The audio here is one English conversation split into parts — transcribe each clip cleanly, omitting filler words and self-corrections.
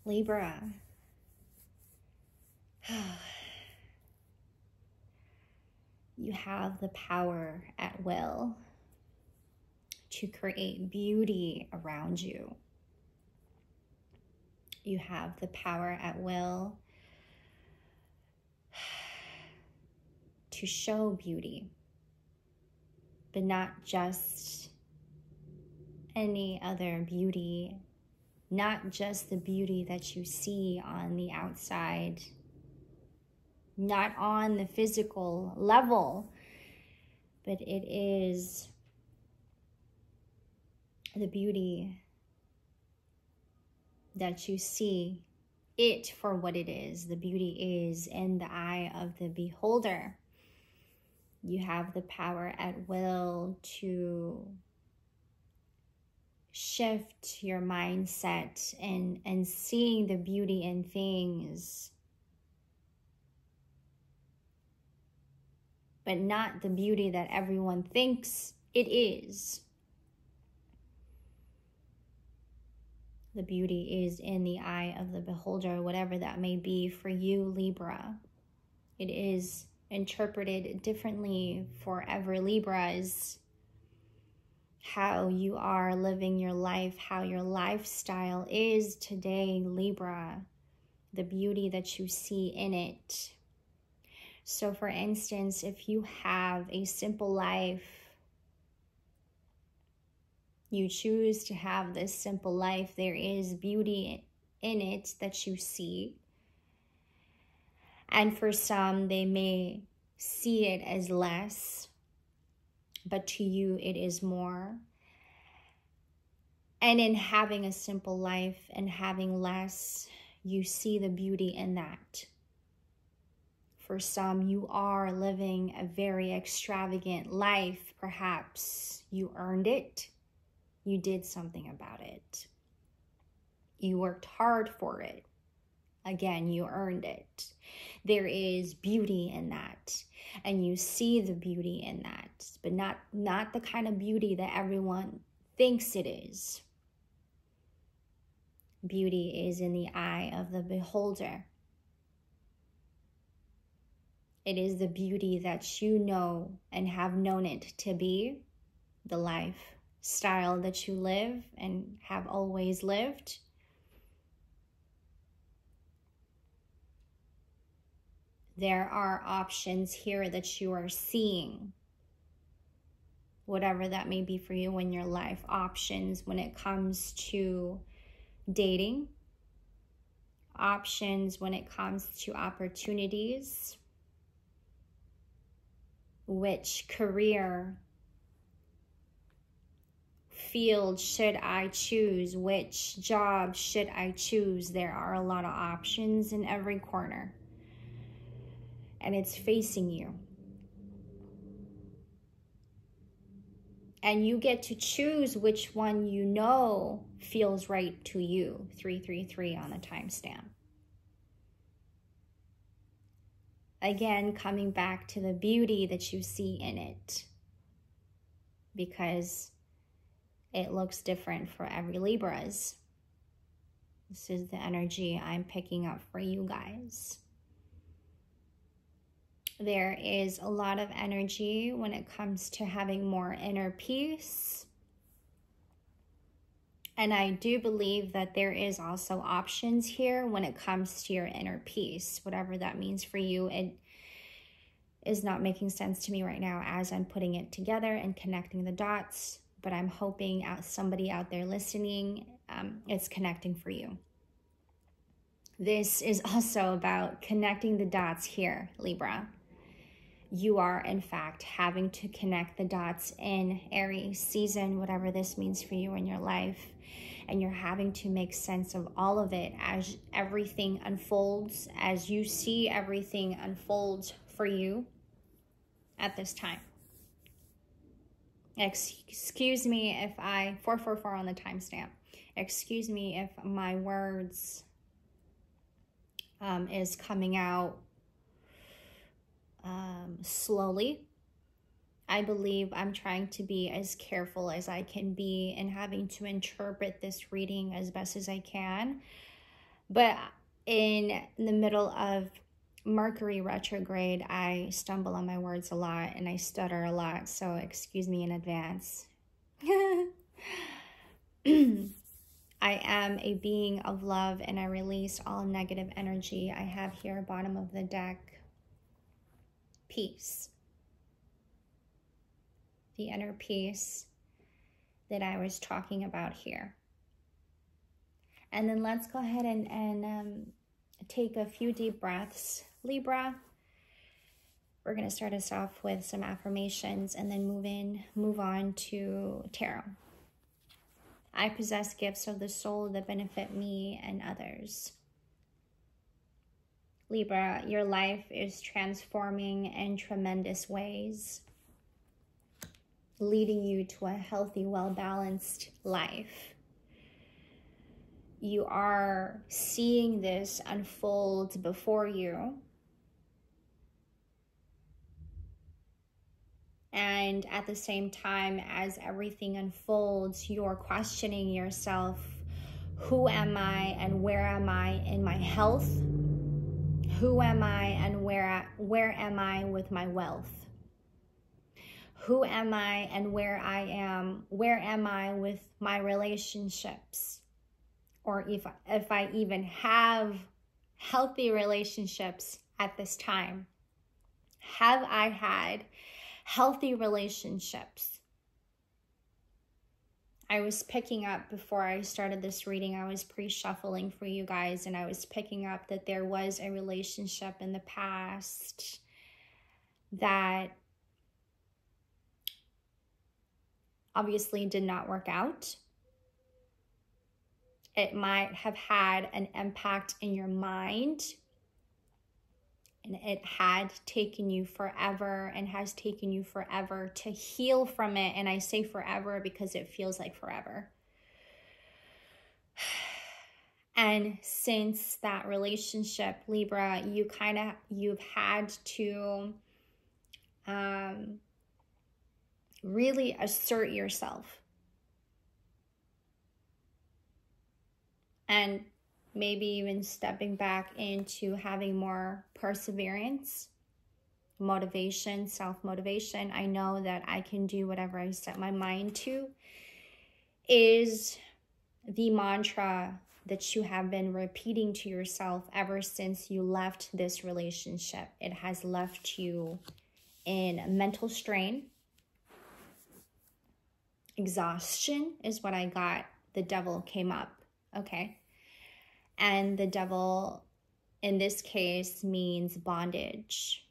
Libra. You have the power at will to create beauty around you. You have the power at will to show beauty, but not just any other beauty, not just the beauty that you see on the outside, not on the physical level, but it is the beauty that you see it for what it is. The beauty is in the eye of the beholder. You have the power at will to shift your mindset and seeing the beauty in things, but not the beauty that everyone thinks it is. The beauty is in the eye of the beholder, whatever that may be for you, Libra. It is interpreted differently for every Libras. How you are living your life, how your lifestyle is today, Libra. The beauty that you see in it. So for instance, if you have a simple life, you choose to have this simple life, there is beauty in it that you see. And for some, they may see it as less, but to you it is more. And in having a simple life and having less, you see the beauty in that. For some, you are living a very extravagant life. Perhaps you earned it. You did something about it. You worked hard for it. Again, you earned it. There is beauty in that. And you see the beauty in that. But not the kind of beauty that everyone thinks it is. Beauty is in the eye of the beholder. It is the beauty that you know and have known it to be, the lifestyle that you live and have always lived. There are options here that you are seeing, whatever that may be for you in your life. Options when it comes to dating, options when it comes to opportunities. Which career field should I choose? Which job should I choose? There are a lot of options in every corner. And it's facing you. And you get to choose which one you know feels right to you. 333 on the timestamp. Again, coming back to the beauty that you see in it. Because it looks different for every Libras. This is the energy I'm picking up for you guys. There is a lot of energy when it comes to having more inner peace. And I do believe that there is also options here when it comes to your inner peace, whatever that means for you. It is not making sense to me right now as I'm putting it together and connecting the dots, but I'm hoping somebody out there listening, it's connecting for you. This is also about connecting the dots here, Libra. You are, in fact, having to connect the dots in Aries season, whatever this means for you in your life. And you're having to make sense of all of it as everything unfolds, as you see everything unfold for you at this time. Excuse me if 444 on the timestamp. Excuse me if my words is coming out slowly. I believe I'm trying to be as careful as I can be and having to interpret this reading as best as I can. But in the middle of Mercury retrograde, I stumble on my words a lot and I stutter a lot, so excuse me in advance. I am a being of love and I release all negative energy. I have here, bottom of the deck, peace. The inner peace that I was talking about here. And then let's go ahead and take a few deep breaths. Libra, we're going to start us off with some affirmations and then move on to tarot. I possess gifts of the soul that benefit me and others. Libra, your life is transforming in tremendous ways, leading you to a healthy, well-balanced life. You are seeing this unfold before you. And at the same time, as everything unfolds, you're questioning yourself, who am I and where am I in my health? Who am I and where am I with my wealth? Who am I and where am I with my relationships? Or if I even have healthy relationships at this time. Have I had healthy relationships? I was picking up, before I started this reading, I was pre-shuffling for you guys, and I was picking up that there was a relationship in the past that obviously did not work out. It might have had an impact in your mind, and it had taken you forever and has taken you forever to heal from it. And I say forever because it feels like forever. And since that relationship, Libra, you've had to really assert yourself. And maybe even stepping back into having more perseverance, motivation, self-motivation. I know that I can do whatever I set my mind to is the mantra that you have been repeating to yourself ever since you left this relationship. It has left you in mental strain. Exhaustion is what I got. The devil came up. Okay. And the devil, in this case, means bondage.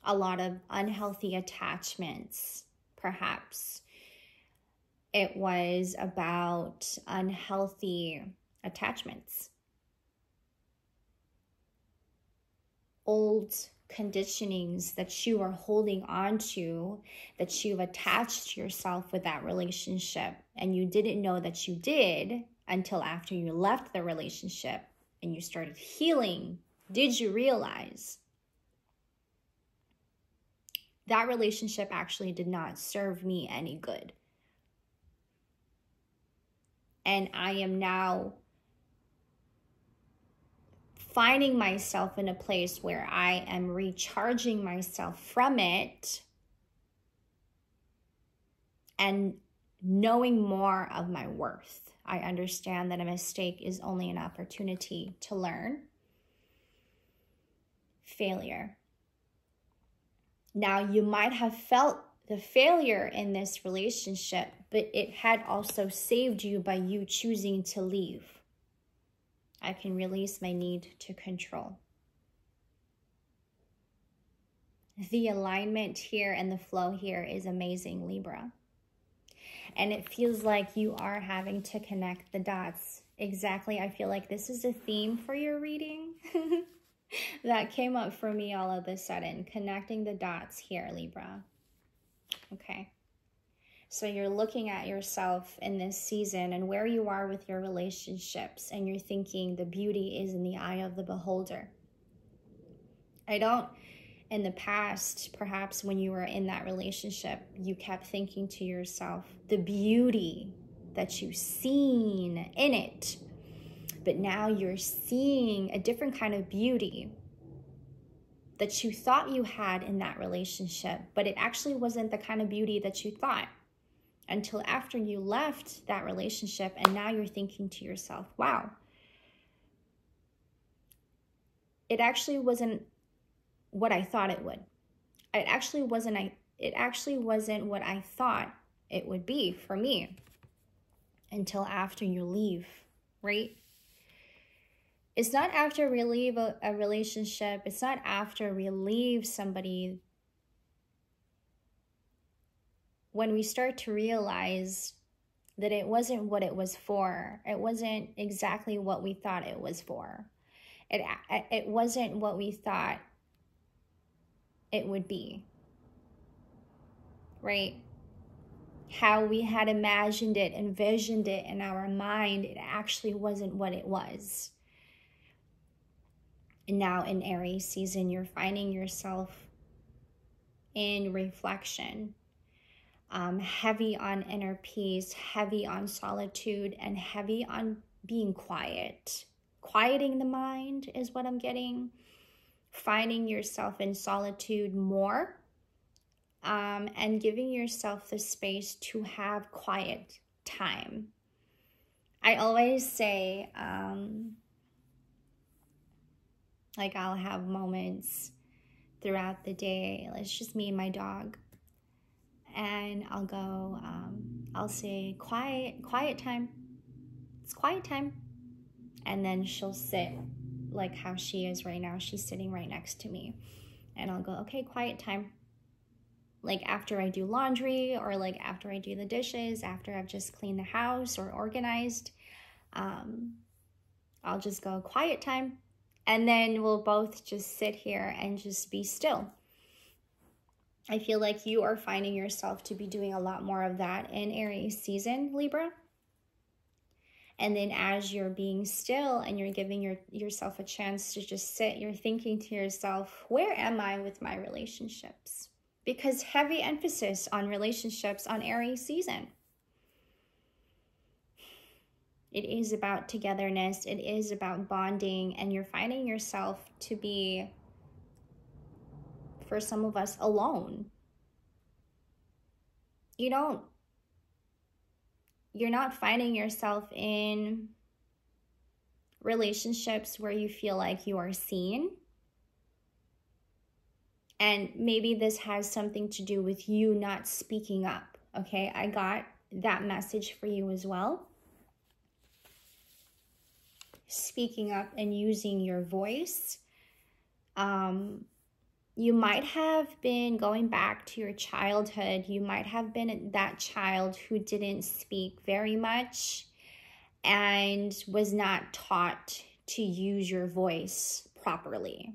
A lot of unhealthy attachments, perhaps. It was about unhealthy attachments. Old conditionings that you are holding on to, that you've attached yourself with that relationship, and you didn't know that you did until after you left the relationship and you started healing. Did you realize that relationship actually did not serve me any good? And I am now finding myself in a place where I am recharging myself from it and knowing more of my worth. I understand that a mistake is only an opportunity to learn. Failure. Now, you might have felt the failure in this relationship, but it had also saved you by you choosing to leave. I can release my need to control. The alignment here and the flow here is amazing, Libra. And it feels like you are having to connect the dots. Exactly. I feel like this is a theme for your reading that came up for me all of a sudden. Connecting the dots here, Libra. Okay. So you're looking at yourself in this season and where you are with your relationships, and you're thinking the beauty is in the eye of the beholder. In the past, perhaps when you were in that relationship, you kept thinking to yourself, the beauty that you've seen in it but now you're seeing a different kind of beauty that you thought you had in that relationship, but it actually wasn't the kind of beauty that you thought until after you left that relationship. And now you're thinking to yourself, wow, it actually wasn't what I thought it would. It actually wasn't what I thought it would be for me until after you leave, right? It's not after we leave a relationship. It's not after we leave somebody when we start to realize that it wasn't what it was for. It wasn't exactly what we thought it was for. It wasn't what we thought it would be, right? How we had imagined it, envisioned it in our mind, it actually wasn't what it was. And now in Aries season, you're finding yourself in reflection, heavy on inner peace, heavy on solitude, and heavy on being quiet. Quieting the mind is what I'm getting. Finding yourself in solitude more, and giving yourself the space to have quiet time. I always say, like, I'll have moments throughout the day, it's just me and my dog, and I'll go, I'll say, quiet time, it's quiet time, and then she'll sit like how she is right now. She's sitting right next to me, and I'll go, okay, quiet time. Like after I do laundry, or like after I do the dishes, after I've just cleaned the house or organized, I'll just go, quiet time. And then we'll both just sit here and just be still. I feel like you are finding yourself to be doing a lot more of that in Aries season, Libra. And then as you're being still and you're giving yourself a chance to just sit, you're thinking to yourself, where am I with my relationships? Because heavy emphasis on relationships on Aries season. It is about togetherness. It is about bonding. And you're finding yourself to be, for some of us, alone. You're not finding yourself in relationships where you feel like you are seen. And maybe this has something to do with you not speaking up, okay? I got that message for you as well. Speaking up and using your voice. You might have been going back to your childhood. You might have been that child who didn't speak very much and was not taught to use your voice properly.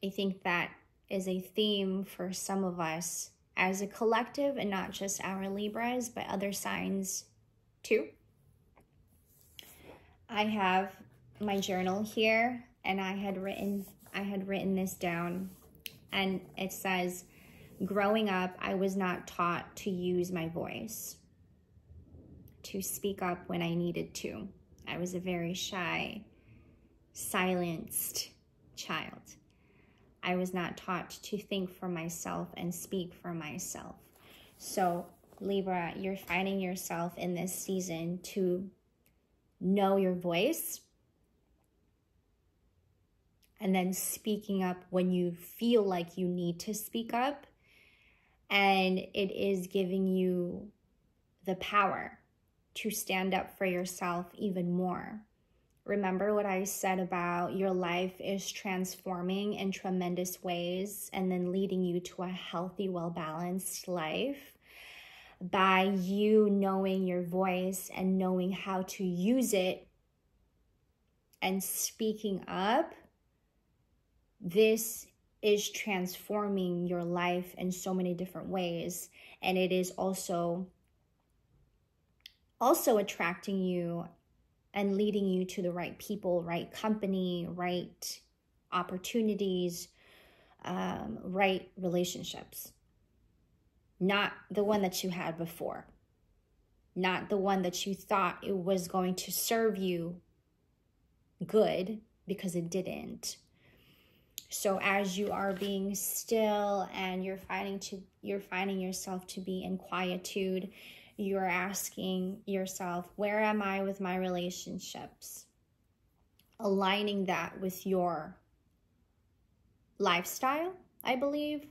I think that is a theme for some of us as a collective, and not just our Libras, but other signs too. I have my journal here, and I had written this down, and it says, growing up, I was not taught to use my voice, to speak up when I needed to. I was a very shy, silenced child. I was not taught to think for myself and speak for myself. So Libra, you're finding yourself in this season to know your voice, and then speaking up when you feel like you need to speak up. And it is giving you the power to stand up for yourself even more. Remember what I said about your life is transforming in tremendous ways and then leading you to a healthy, well-balanced life by you knowing your voice and knowing how to use it and speaking up. This is transforming your life in so many different ways, and it is also attracting you and leading you to the right people, right company, right opportunities, right relationships. Not the one that you had before. not the one that you thought it was going to serve you good, because it didn't. So as you are being still and you're finding yourself to be in quietude, you're asking yourself, where am I with my relationships? Aligning that with your lifestyle, I believe.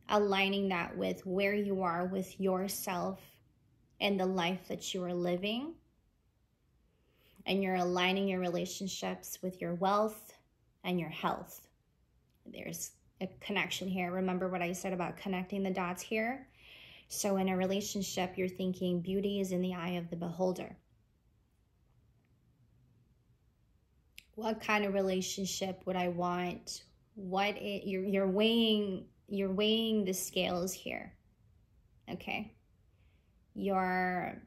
Aligning that with where you are with yourself and the life that you are living. And you're aligning your relationships with your wealth and your health. There's a connection here. Remember what I said about connecting the dots here? So in a relationship, you're thinking beauty is in the eye of the beholder. What kind of relationship would I want? You're weighing the scales here. Okay. You're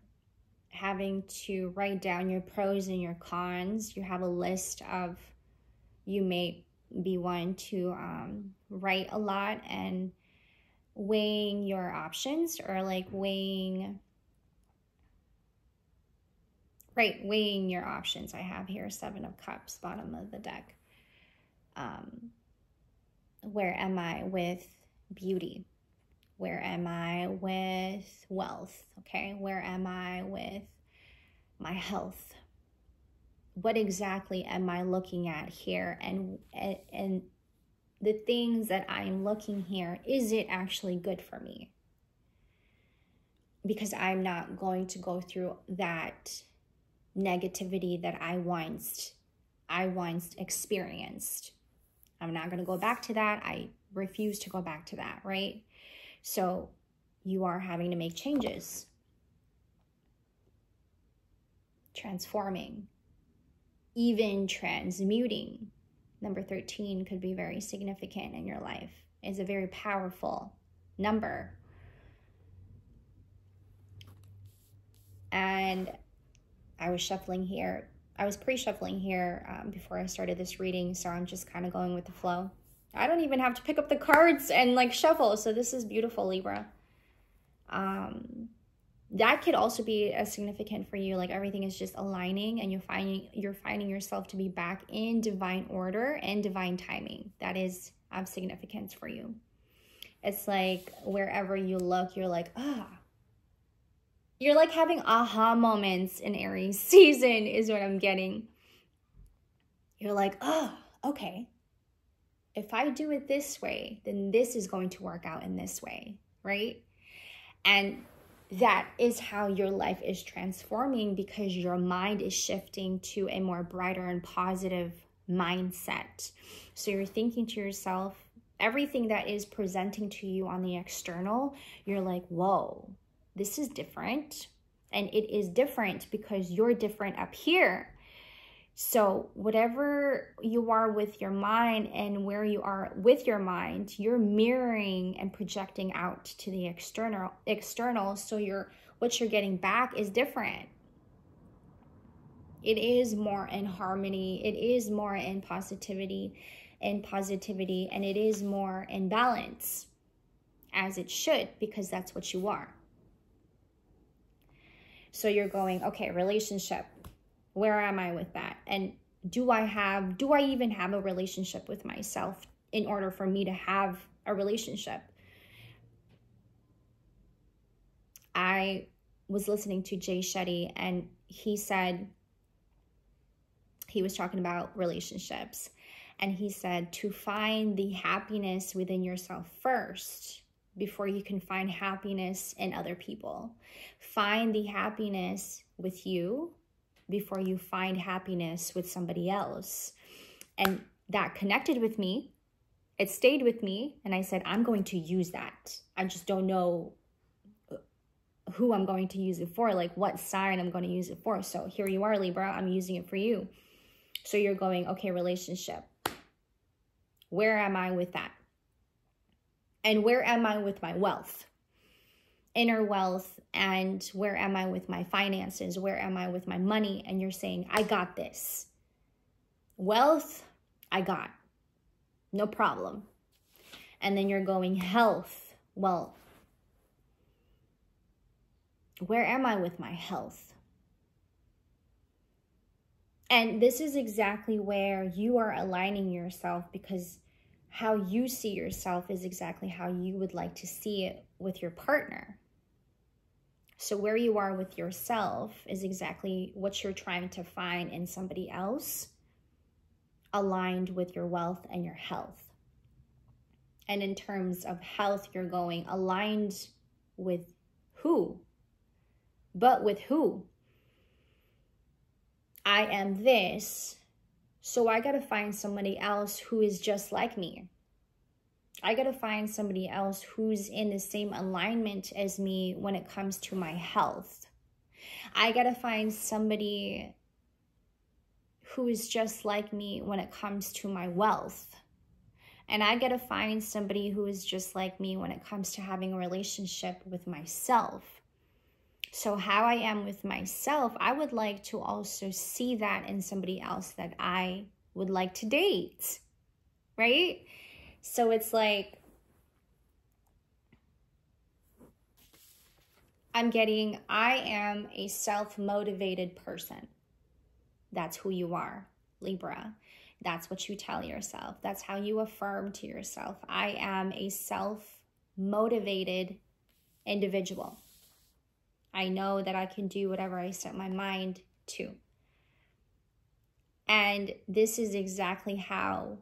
having to write down your pros and your cons. You have a list of, you may be one to write a lot and weighing your options, or like weighing your options. I have here 7 of Cups, bottom of the deck. Where am I with beauty? Where am I with wealth? Okay, where am I with my health? What exactly am I looking at here? And the things that I'm looking here, is it actually good for me? Because I'm not going to go through that negativity that I once experienced. I'm not going to go back to that. I refuse to go back to that, right? So you are having to make changes. Transforming. Even transmuting. Number 13 could be very significant in your life. It's a very powerful number. And I was shuffling here. I was pre-shuffling here before I started this reading, so I'm just kind of going with the flow. I don't even have to pick up the cards and like shuffle, so this is beautiful, Libra. That could also be as significant for you, like everything is just aligning and you're finding yourself to be back in divine order and divine timing. That is of significance for you. It's like wherever you look, you're like, ah. You're like having aha moments in Aries season is what I'm getting. You're like, oh, okay. If I do it this way, then this is going to work out in this way, right? And that is how your life is transforming, because your mind is shifting to a more brighter and positive mindset. So you're thinking to yourself, everything that is presenting to you on the external, you're like, whoa, this is different. And it is different because you're different up here. So whatever you are with your mind and where you are with your mind, you're mirroring and projecting out to the external. So what you're getting back is different. It is more in harmony. It is more in positivity, and it is more in balance, as it should, because that's what you are. So you're going, okay, relationship. Where am I with that? And do I even have a relationship with myself in order for me to have a relationship? I was listening to Jay Shetty, and he said, he was talking about relationships, and he said to find the happiness within yourself first before you can find happiness in other people. Find the happiness with you before you find happiness with somebody else. And that connected with me. It stayed with me. And I said, I'm going to use that. I just don't know who I'm going to use it for, like what sign I'm going to use it for. So here you are, Libra. I'm using it for you. So you're going, okay, relationship. Where am I with that? And where am I with my wealth? Inner wealth, and where am I with my finances? Where am I with my money? And you're saying, I got this. Wealth, I got. No problem. And then you're going health. Well, Where am I with my health? And this is exactly where you are aligning yourself, because how you see yourself is exactly how you would like to see it with your partner. So where you are with yourself is exactly what you're trying to find in somebody else, aligned with your wealth and your health. And in terms of health, you're going aligned with who? But with who? I am this, so I got to find somebody else who is just like me. I got to find somebody else who's in the same alignment as me when it comes to my health. I got to find somebody who is just like me when it comes to my wealth. And I got to find somebody who is just like me when it comes to having a relationship with myself. So how I am with myself, I would like to also see that in somebody else that I would like to date, right? So it's like, I'm getting, I am a self-motivated person. That's who you are, Libra. That's what you tell yourself. That's how you affirm to yourself. I am a self-motivated individual. I know that I can do whatever I set my mind to. And this is exactly how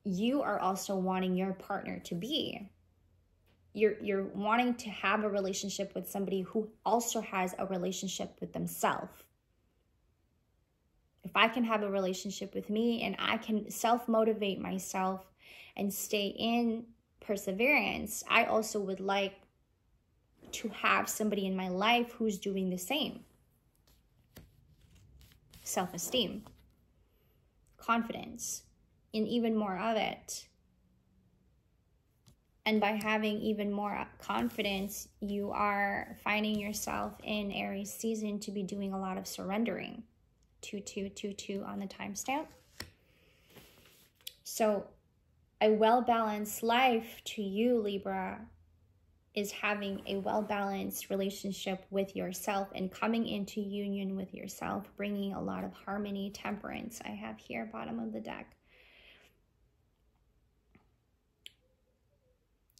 you are also wanting your partner to be. You're wanting to have a relationship with somebody who also has a relationship with themselves. If I can have a relationship with me and I can self-motivate myself and stay in perseverance, I also would like to have somebody in my life who's doing the same. Self-esteem, confidence, and even more of it. And by having even more confidence, you are finding yourself in Aries season to be doing a lot of surrendering. 2222 on the timestamp. So a well-balanced life to you, Libra, is having a well-balanced relationship with yourself and coming into union with yourself, bringing a lot of harmony, temperance. I have here, bottom of the deck.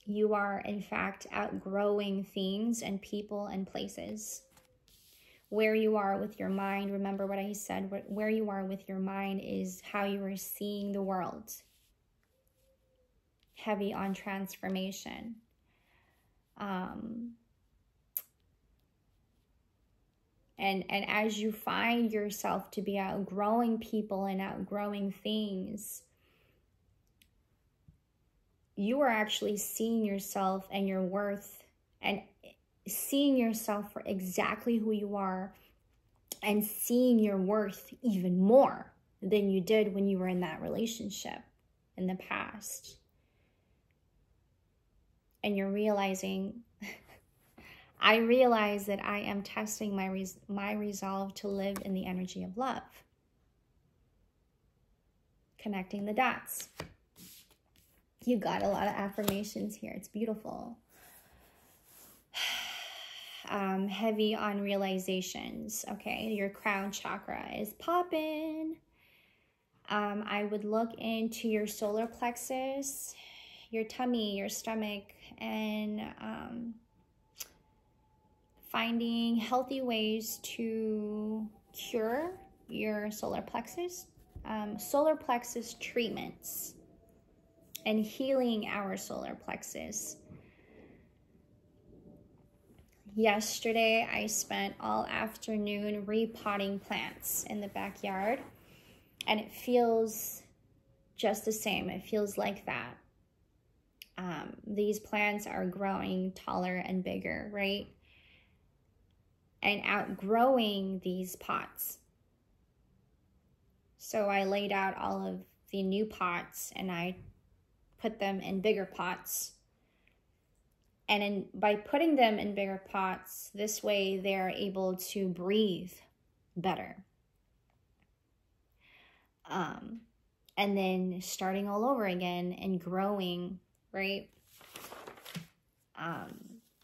You are, in fact, outgrowing things and people and places. Where you are with your mind, remember what I said, where you are with your mind is how you are seeing the world. Heavy on transformation. And as you find yourself to be outgrowing people and outgrowing things, you are actually seeing yourself and your worth and seeing yourself for exactly who you are and seeing your worth even more than you did when you were in that relationship in the past. And you're realizing, I realize that I am testing my resolve to live in the energy of love. Connecting the dots. You got a lot of affirmations here. It's beautiful. Heavy on realizations. Okay, your crown chakra is popping. I would look into your solar plexus, your tummy, your stomach, and finding healthy ways to cure your solar plexus. Solar plexus treatments and healing our solar plexus. Yesterday, I spent all afternoon repotting plants in the backyard, and it feels just the same. It feels like that. These plants are growing taller and bigger, right? And outgrowing these pots. So I laid out all of the new pots and I put them in bigger pots. And by putting them in bigger pots, this way they're able to breathe better. And then starting all over again and growing, right?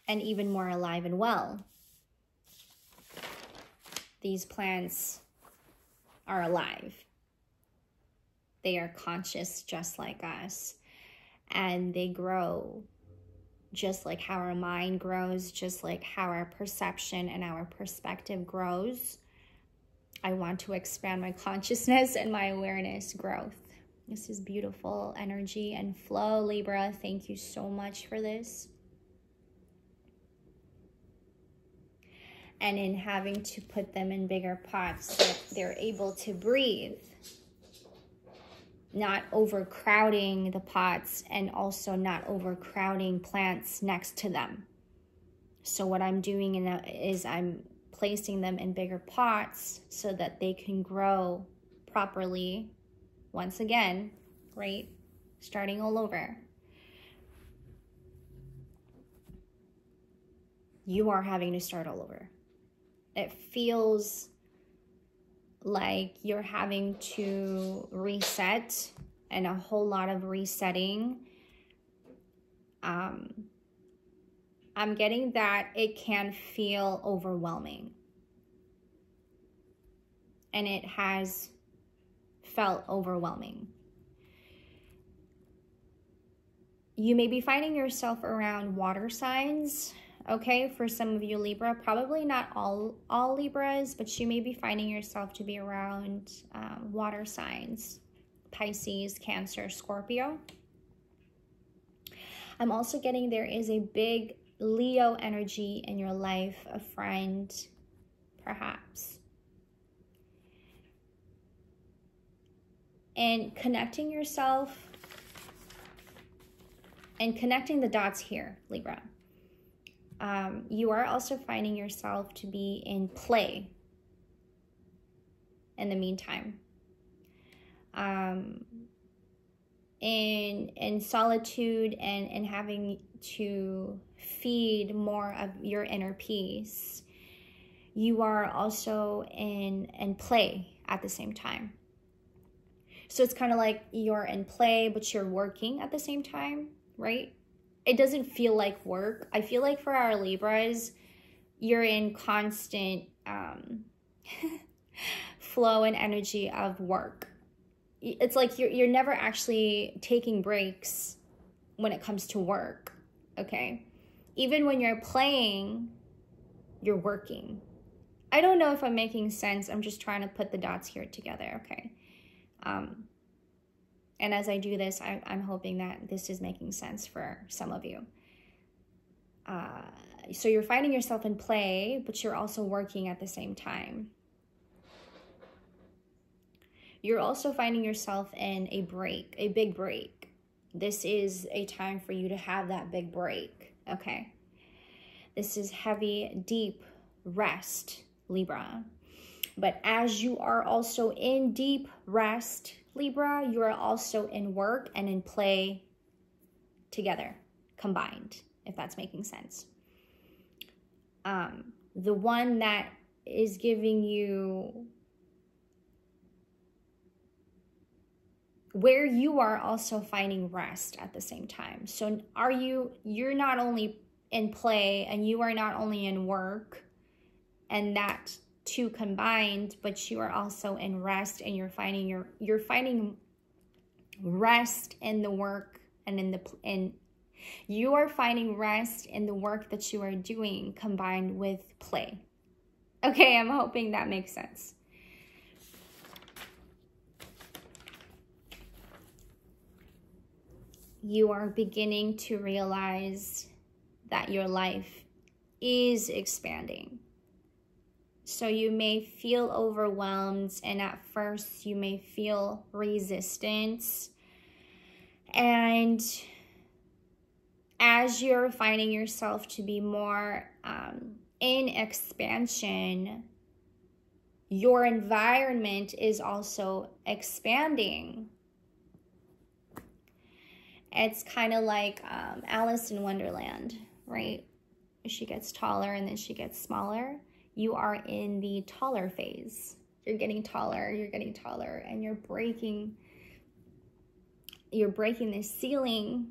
and even more alive and well. These plants are alive. They are conscious just like us, and they grow just like how our mind grows, just like how our perception and our perspective grows. I want to expand my consciousness and my awareness growth. This is beautiful energy and flow, Libra. Thank you so much for this. And in having to put them in bigger pots so they're able to breathe, not overcrowding the pots and also not overcrowding plants next to them. So what I'm doing is I'm placing them in bigger pots so that they can grow properly. Once again, right? Starting all over. You are having to start all over. It feels like you're having to reset, and a whole lot of resetting. I'm getting that it can feel overwhelming. And it has felt overwhelming. You may be finding yourself around water signs. Okay, for some of you Libra, probably not all Libras, but you may be finding yourself to be around water signs, Pisces, Cancer, Scorpio. I'm also getting there is a big Leo energy in your life, a friend, perhaps. And connecting yourself and connecting the dots here, Libra. You are also finding yourself to be in play in the meantime. In solitude and having to feed more of your inner peace. You are also in play at the same time. So it's kind of like you're in play, but you're working at the same time, right? It doesn't feel like work. I feel like for our Libras, you're in constant flow and energy of work. It's like you're never actually taking breaks when it comes to work, okay? Even when you're playing, you're working. I don't know if I'm making sense. I'm just trying to put the dots here together, okay? And as I do this, I'm hoping that this is making sense for some of you. So you're finding yourself in play, but you're also working at the same time. You're also finding yourself in a break, a big break. This is a time for you to have that big break, okay? This is heavy, deep rest, Libra. But as you are also in deep rest, Libra, you are also in work and in play together, combined, if that's making sense. The one that is giving you where you are also finding rest at the same time. So you're not only in play and you are not only in work and that two combined, but you are also in rest, and you're finding rest in the work and you are finding rest in the work that you are doing combined with play. Okay, I'm hoping that makes sense. You are beginning to realize that your life is expanding. So you may feel overwhelmed, and at first you may feel resistance. And as you're finding yourself to be more in expansion, your environment is also expanding. It's kind of like Alice in Wonderland, right? She gets taller and then she gets smaller. You are in the taller phase. You're getting taller, and you're breaking the ceiling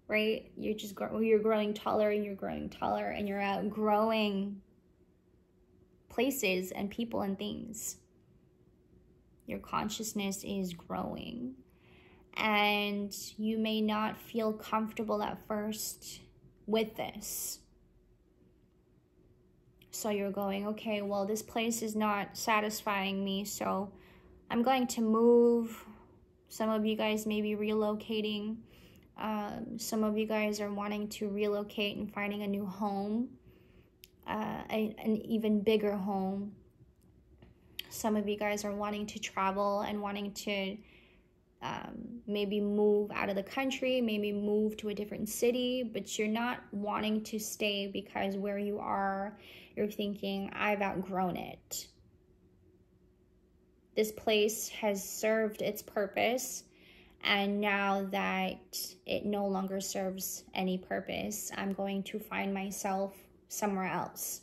right? You're growing taller and you're growing taller, and you're outgrowing places and people and things. Your consciousness is growing, and you may not feel comfortable at first with this. So you're going, okay, well, this place is not satisfying me, so I'm going to move. Some of you guys may be relocating. Some of you guys are wanting to relocate and finding a new home, an even bigger home. Some of you guys are wanting to travel and wanting to maybe move out of the country, maybe move to a different city, but you're not wanting to stay because where you are, you're thinking, I've outgrown it. This place has served its purpose, and now that it no longer serves any purpose, I'm going to find myself somewhere else.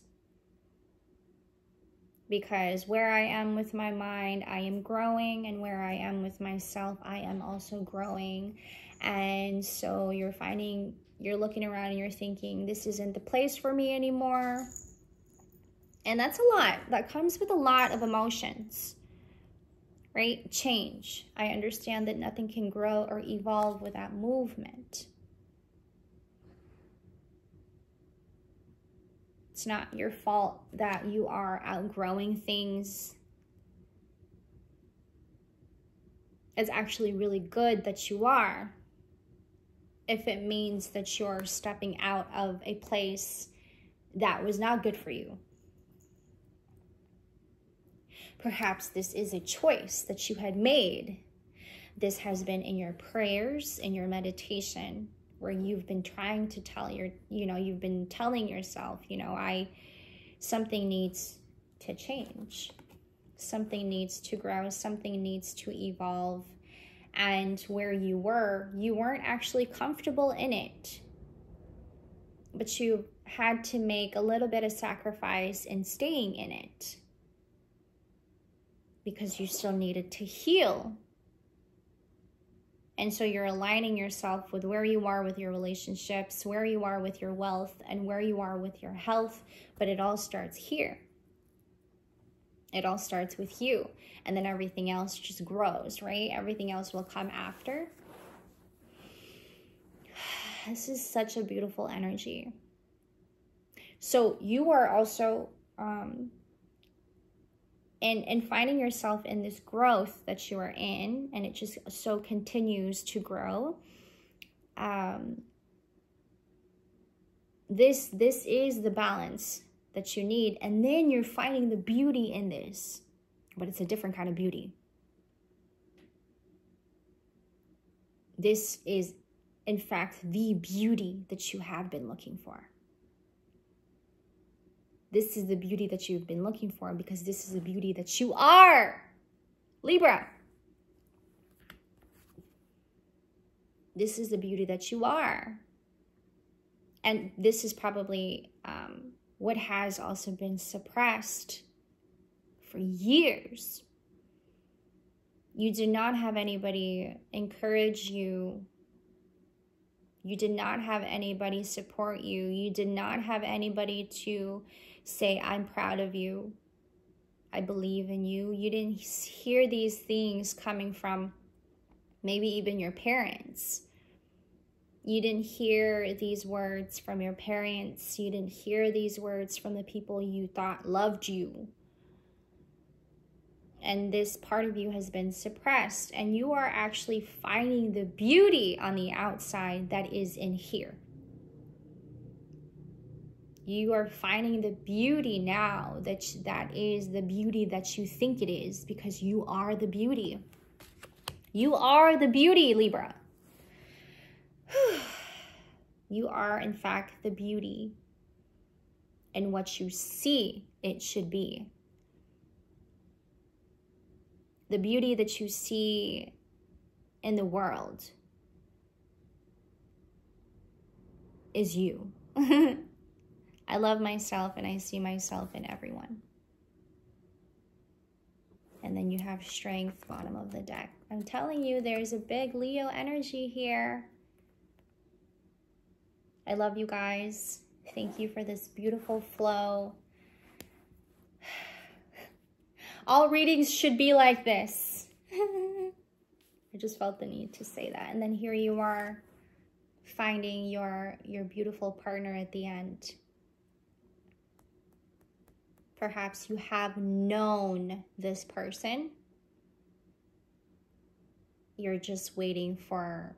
Because where I am with my mind, I am growing, and where I am with myself, I am also growing. And so you're looking around and you're thinking, this isn't the place for me anymore. And that's a lot. That comes with a lot of emotions, right? Change. I understand that nothing can grow or evolve without movement. It's not your fault that you are outgrowing things. It's actually really good that you are, if it means that you're stepping out of a place that was not good for you. Perhaps this is a choice that you had made. This has been in your prayers, in your meditation, where you've been trying to tell you've been telling yourself, something needs to change. Something needs to grow. Something needs to evolve. And where you weren't actually comfortable in it. But you had to make a little bit of sacrifice in staying in it. Because you still needed to heal. And so you're aligning yourself with where you are with your relationships, where you are with your wealth, and where you are with your health. But it all starts here. It all starts with you. And then everything else just grows, right? Everything else will come after. This is such a beautiful energy. So you are also... And finding yourself in this growth that you are in, and it just so continues to grow. This is the balance that you need. And then you're finding the beauty in this. But it's a different kind of beauty. This is, in fact, the beauty that you have been looking for. This is the beauty that you've been looking for, because this is the beauty that you are, Libra. This is the beauty that you are. And this is probably what has also been suppressed for years. You did not have anybody encourage you. You did not have anybody support you. You did not have anybody to say, I'm proud of you. I believe in you. You didn't hear these things coming from maybe even your parents. You didn't hear these words from your parents. You didn't hear these words from the people you thought loved you. And this part of you has been suppressed. And you are actually finding the beauty on the outside that is in here. You are finding the beauty now that is the beauty that you think it is, because you are the beauty. You are the beauty, Libra. You are, in fact, the beauty in what you see it should be. The beauty that you see in the world is you. I love myself and I see myself in everyone. And then you have strength, bottom of the deck. I'm telling you, there's a big Leo energy here. I love you guys. Thank you for this beautiful flow. All readings should be like this. I just felt the need to say that. And then here you are finding your beautiful partner at the end. Perhaps you have known this person. You're just waiting for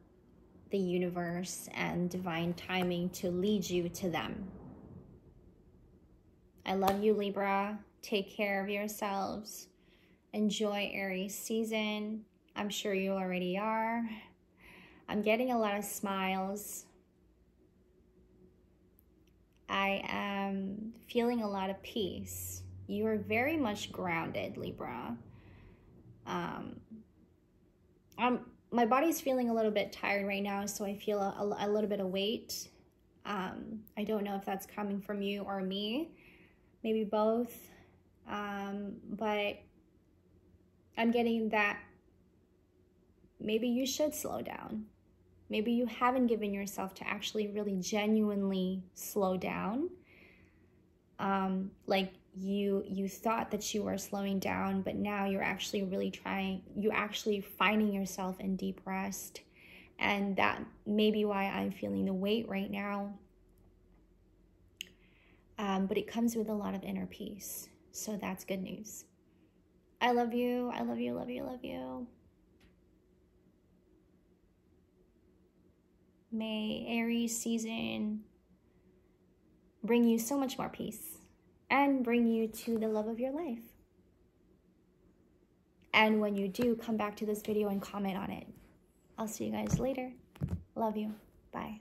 the universe and divine timing to lead you to them. I love you, Libra. Take care of yourselves. Enjoy Aries season. I'm sure you already are. I'm getting a lot of smiles. I am feeling a lot of peace. You are very much grounded, Libra. My body's feeling a little bit tired right now, so I feel a little bit of weight. I don't know if that's coming from you or me, maybe both. But I'm getting that maybe you should slow down. Maybe you haven't given yourself to actually really genuinely slow down. Like you thought that you were slowing down, but now you're actually really trying, you're actually finding yourself in deep rest. And that may be why I'm feeling the weight right now. But it comes with a lot of inner peace. So that's good news. I love you. I love you, love you, love you. May Aries season bring you so much more peace and bring you to the love of your life. And when you do, come back to this video and comment on it. I'll see you guys later. Love you. Bye.